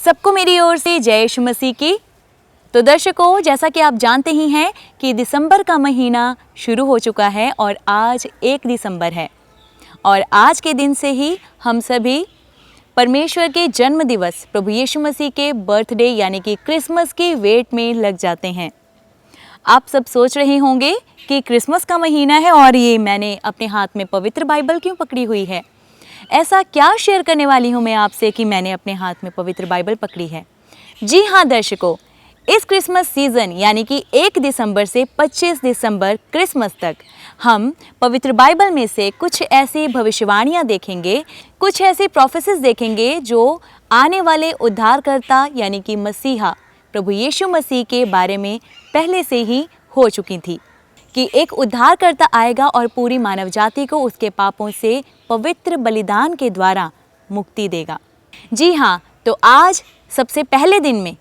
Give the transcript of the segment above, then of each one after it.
सबको मेरी ओर से जय यीशु मसीह की। तो दर्शकों, जैसा कि आप जानते ही हैं कि दिसंबर का महीना शुरू हो चुका है और आज 1 दिसंबर है और आज के दिन से ही हम सभी परमेश्वर के जन्म दिवस प्रभु यीशु मसीह के बर्थडे यानी कि क्रिसमस की वेट में लग जाते हैं। आप सब सोच रहे होंगे कि क्रिसमस का महीना है और ये मैंने अपने हाथ में पवित्र बाइबल क्यों पकड़ी हुई है। ऐसा क्या शेयर करने वाली हूँ मैं आपसे कि मैंने अपने हाथ में पवित्र बाइबल पकड़ी है। जी हाँ दर्शकों, इस क्रिसमस सीज़न यानी कि 1 दिसंबर से 25 दिसंबर क्रिसमस तक हम पवित्र बाइबल में से कुछ ऐसी भविष्यवाणियाँ देखेंगे, कुछ ऐसी प्रोफेसीज देखेंगे जो आने वाले उद्धारकर्ता यानी कि मसीहा प्रभु यीशु मसीह के बारे में पहले से ही हो चुकी थी कि एक उद्धारकर्ता आएगा और पूरी मानव जाति को उसके पापों से पवित्र बलिदान के द्वारा मुक्ति देगा। जी हाँ, तो आज सबसे पहले दिन में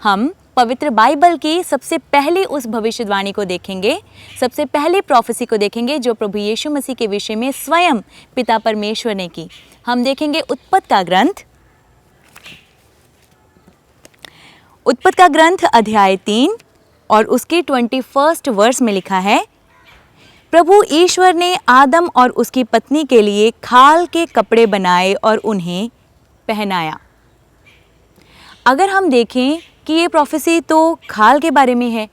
हम पवित्र बाइबल की सबसे पहली उस भविष्यवाणी को देखेंगे, सबसे पहली प्रोफेसी को देखेंगे जो प्रभु यीशु मसीह के विषय में स्वयं पिता परमेश्वर ने की। हम देखेंगे उत्पत्ति का ग्रंथ अध्याय 3 और उसके 21 वर्ष में लिखा है, प्रभु ईश्वर ने आदम और उसकी पत्नी के लिए खाल के कपड़े बनाए और उन्हें पहनाया। अगर हम देखें कि ये प्रोफेसी तो खाल के बारे में है,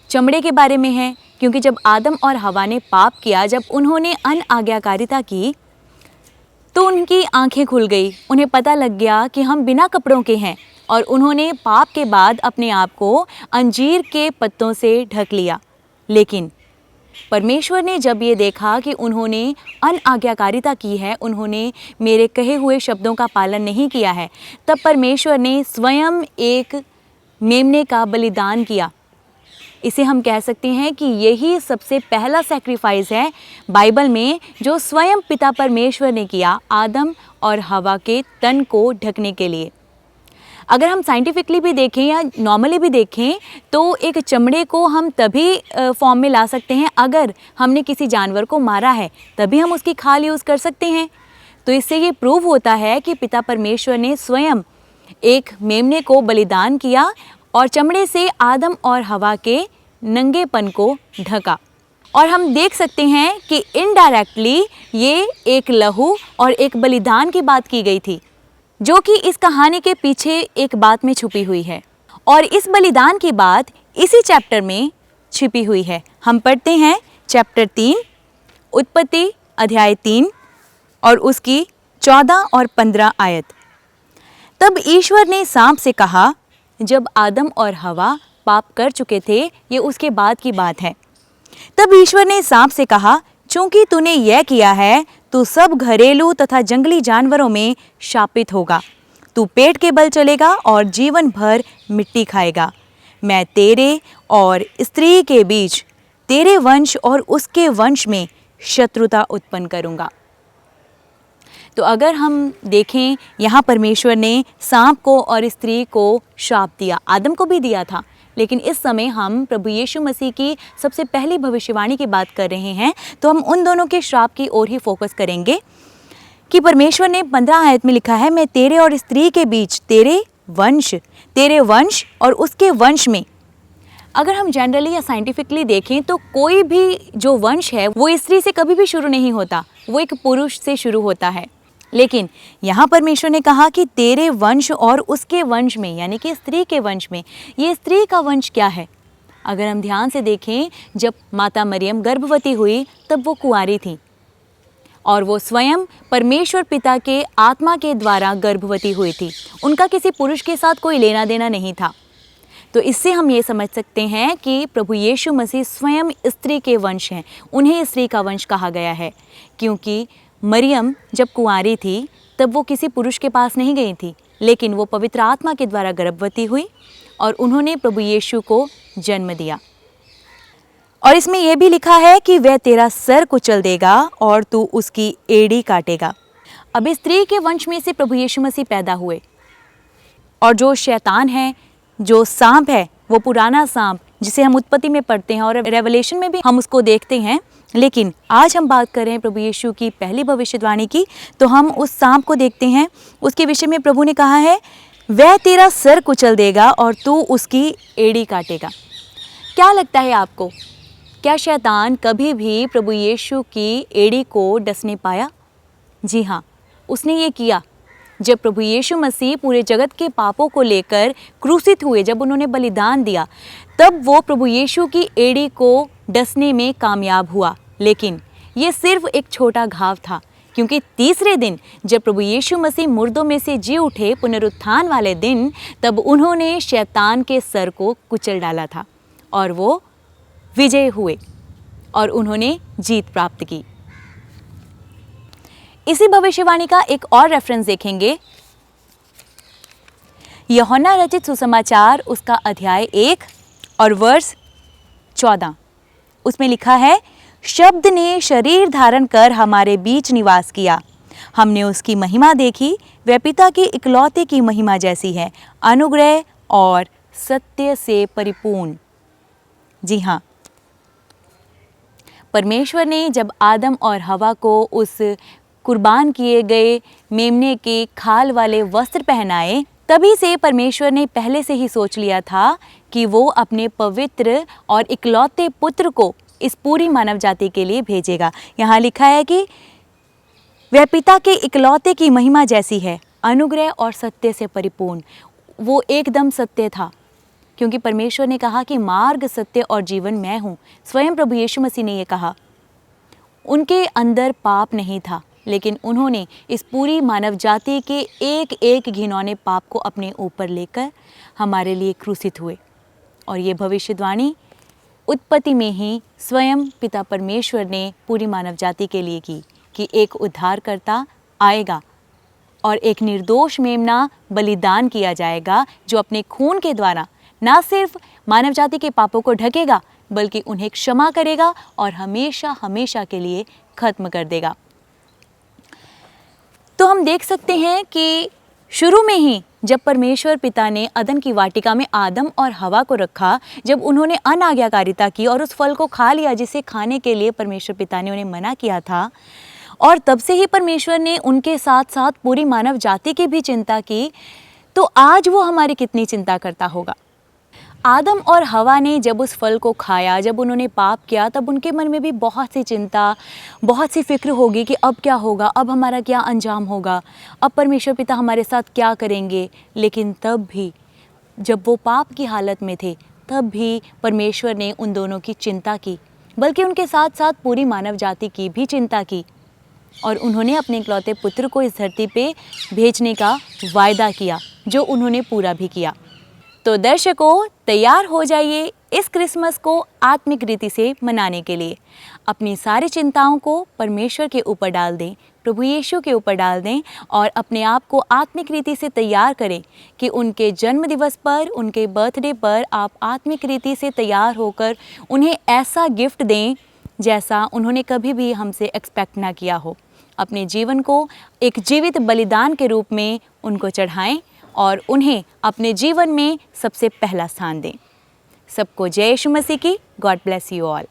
चमड़े के बारे में है, क्योंकि जब आदम और हवा ने पाप किया, जब उन्होंने अनाज्ञाकारिता की तो उनकी आंखें खुल गई, उन्हें पता लग गया कि हम बिना कपड़ों के हैं और उन्होंने पाप के बाद अपने आप को अंजीर के पत्तों से ढक लिया। लेकिन परमेश्वर ने जब ये देखा कि उन्होंने अनाज्ञाकारिता की है, उन्होंने मेरे कहे हुए शब्दों का पालन नहीं किया है, तब परमेश्वर ने स्वयं एक मेमने का बलिदान किया। इसे हम कह सकते हैं कि यही सबसे पहला सैक्रिफाइस है बाइबल में जो स्वयं पिता परमेश्वर ने किया आदम और हवा के तन को ढकने के लिए। अगर हम साइंटिफिकली भी देखें या नॉर्मली भी देखें तो एक चमड़े को हम तभी फॉर्म में ला सकते हैं अगर हमने किसी जानवर को मारा है, तभी हम उसकी खाल यूज़ कर सकते हैं। तो इससे ये प्रूव होता है कि पिता परमेश्वर ने स्वयं एक मेमने को बलिदान किया और चमड़े से आदम और हवा के नंगेपन को ढका। और हम देख सकते हैं कि इनडायरेक्टली ये एक लहू और एक बलिदान की बात की गई थी, जो कि इस कहानी के पीछे एक बात में छुपी हुई है और इस बलिदान की बात इसी चैप्टर में छिपी हुई है। हम पढ़ते हैं चैप्टर 3 उत्पत्ति अध्याय 3 और उसकी 14 और 15 आयत। तब ईश्वर ने सांप से कहा, जब आदम और हवा पाप कर चुके थे, ये उसके बाद की बात है। तब ईश्वर ने सांप से कहा, चूंकि तूने यह किया है तू सब घरेलू तथा जंगली जानवरों में शापित होगा। तू पेट के बल चलेगा और जीवन भर मिट्टी खाएगा। मैं तेरे और स्त्री के बीच, तेरे वंश और उसके वंश में शत्रुता उत्पन्न करूंगा। तो अगर हम देखें, यहाँ परमेश्वर ने सांप को और स्त्री को शाप दिया, आदम को भी दिया था, लेकिन इस समय हम प्रभु यीशु मसीह की सबसे पहली भविष्यवाणी की बात कर रहे हैं, तो हम उन दोनों के श्राप की ओर ही फोकस करेंगे कि परमेश्वर ने 15 आयत में लिखा है, मैं तेरे और स्त्री के बीच, तेरे वंश और उसके वंश में। अगर हम जनरली या साइंटिफिकली देखें तो कोई भी जो वंश है वो स्त्री से कभी भी शुरू नहीं होता, वो एक पुरुष से शुरू होता है। लेकिन यहाँ परमेश्वर ने कहा कि तेरे वंश और उसके वंश में, यानी कि स्त्री के वंश में। ये स्त्री का वंश क्या है? अगर हम ध्यान से देखें, जब माता मरियम गर्भवती हुई तब वो कुंवारी थी और वो स्वयं परमेश्वर पिता के आत्मा के द्वारा गर्भवती हुई थी। उनका किसी पुरुष के साथ कोई लेना देना नहीं था। तो इससे हम ये समझ सकते हैं कि प्रभु यीशु मसीह स्वयं स्त्री के वंश हैं। उन्हें स्त्री का वंश कहा गया है क्योंकि मरियम जब कुंवारी थी तब वो किसी पुरुष के पास नहीं गई थी, लेकिन वो पवित्र आत्मा के द्वारा गर्भवती हुई और उन्होंने प्रभु यीशु को जन्म दिया। और इसमें यह भी लिखा है कि वह तेरा सर कुचल देगा और तू उसकी एड़ी काटेगा। अब इस स्त्री के वंश में से प्रभु यीशु मसीह पैदा हुए और जो शैतान है, जो सांप है, वो पुराना सांप जिसे हम उत्पत्ति में पढ़ते हैं और रेवलेशन में भी हम उसको देखते हैं, लेकिन आज हम बात कर रहे हैं प्रभु यीशु की पहली भविष्यवाणी की, तो हम उस सांप को देखते हैं। उसके विषय में प्रभु ने कहा है, वह तेरा सर कुचल देगा और तू उसकी एड़ी काटेगा। क्या लगता है आपको, क्या शैतान कभी भी प्रभु यीशु की एड़ी को डसने पाया? जी हाँ, उसने ये किया। जब प्रभु यीशु मसीह पूरे जगत के पापों को लेकर क्रूसित हुए, जब उन्होंने बलिदान दिया, तब वो प्रभु यीशु की एड़ी को डसने में कामयाब हुआ। लेकिन ये सिर्फ एक छोटा घाव था, क्योंकि तीसरे दिन जब प्रभु यीशु मसीह मुर्दों में से जी उठे, पुनरुत्थान वाले दिन, तब उन्होंने शैतान के सर को कुचल डाला था और वो विजय हुए और उन्होंने जीत प्राप्त की। इसी भविष्यवाणी का एक और रेफरेंस देखेंगे, यूहन्ना रचित सुसमाचार उसका अध्याय 1 और वर्ष 14। उसमें लिखा है, शब्द ने शरीर धारण कर हमारे बीच निवास किया, हमने उसकी महिमा देखी, वह पिता के इकलौते की महिमा जैसी है, अनुग्रह और सत्य से परिपूर्ण। जी हाँ, परमेश्वर ने जब आदम और हवा को उस कुर्बान किए गए मेमने के खाल वाले वस्त्र पहनाए, तभी से परमेश्वर ने पहले से ही सोच लिया था कि वो अपने पवित्र और इकलौते पुत्र को इस पूरी मानव जाति के लिए भेजेगा। यहाँ लिखा है कि वह पिता के इकलौते की महिमा जैसी है, अनुग्रह और सत्य से परिपूर्ण। वो एकदम सत्य था, क्योंकि परमेश्वर ने कहा कि मार्ग, सत्य और जीवन मैं हूँ। स्वयं प्रभु यीशु मसीह ने ये कहा। उनके अंदर पाप नहीं था, लेकिन उन्होंने इस पूरी मानव जाति के एक एक घिनौने पाप को अपने ऊपर लेकर हमारे लिए क्रूसित हुए। और ये भविष्यवाणी उत्पत्ति में ही स्वयं पिता परमेश्वर ने पूरी मानव जाति के लिए की कि एक उद्धारकर्ता आएगा और एक निर्दोष मेमना बलिदान किया जाएगा, जो अपने खून के द्वारा ना सिर्फ मानव जाति के पापों को ढकेगा, बल्कि उन्हें क्षमा करेगा और हमेशा हमेशा के लिए खत्म कर देगा। तो हम देख सकते हैं कि शुरू में ही जब परमेश्वर पिता ने अदन की वाटिका में आदम और हवा को रखा, जब उन्होंने अनाज्ञाकारिता की और उस फल को खा लिया जिसे खाने के लिए परमेश्वर पिता ने उन्हें मना किया था, और तब से ही परमेश्वर ने उनके साथ साथ पूरी मानव जाति की भी चिंता की, तो आज वो हमारी कितनी चिंता करता होगा। आदम और हवा ने जब उस फल को खाया, जब उन्होंने पाप किया, तब उनके मन में भी बहुत सी चिंता, बहुत सी फिक्र होगी कि अब क्या होगा, अब हमारा क्या अंजाम होगा, अब परमेश्वर पिता हमारे साथ क्या करेंगे। लेकिन तब भी जब वो पाप की हालत में थे, तब भी परमेश्वर ने उन दोनों की चिंता की, बल्कि उनके साथ साथ पूरी मानव जाति की भी चिंता की। और उन्होंने अपने इकलौते पुत्र को इस धरती पे भेजने का वायदा किया, जो उन्होंने पूरा भी किया। तो दर्शकों, तैयार हो जाइए इस क्रिसमस को आत्मिक रीति से मनाने के लिए। अपनी सारी चिंताओं को परमेश्वर के ऊपर डाल दें, प्रभु यीशु के ऊपर डाल दें और अपने आप को आत्मिक रीति से तैयार करें कि उनके जन्म दिवस पर, उनके बर्थडे पर आप आत्मिक रीति से तैयार होकर उन्हें ऐसा गिफ्ट दें जैसा उन्होंने कभी भी हमसे एक्सपेक्ट ना किया हो। अपने जीवन को एक जीवित बलिदान के रूप में उनको चढ़ाएं और उन्हें अपने जीवन में सबसे पहला स्थान दें। सबको जय यीशु मसीह की। God bless you all.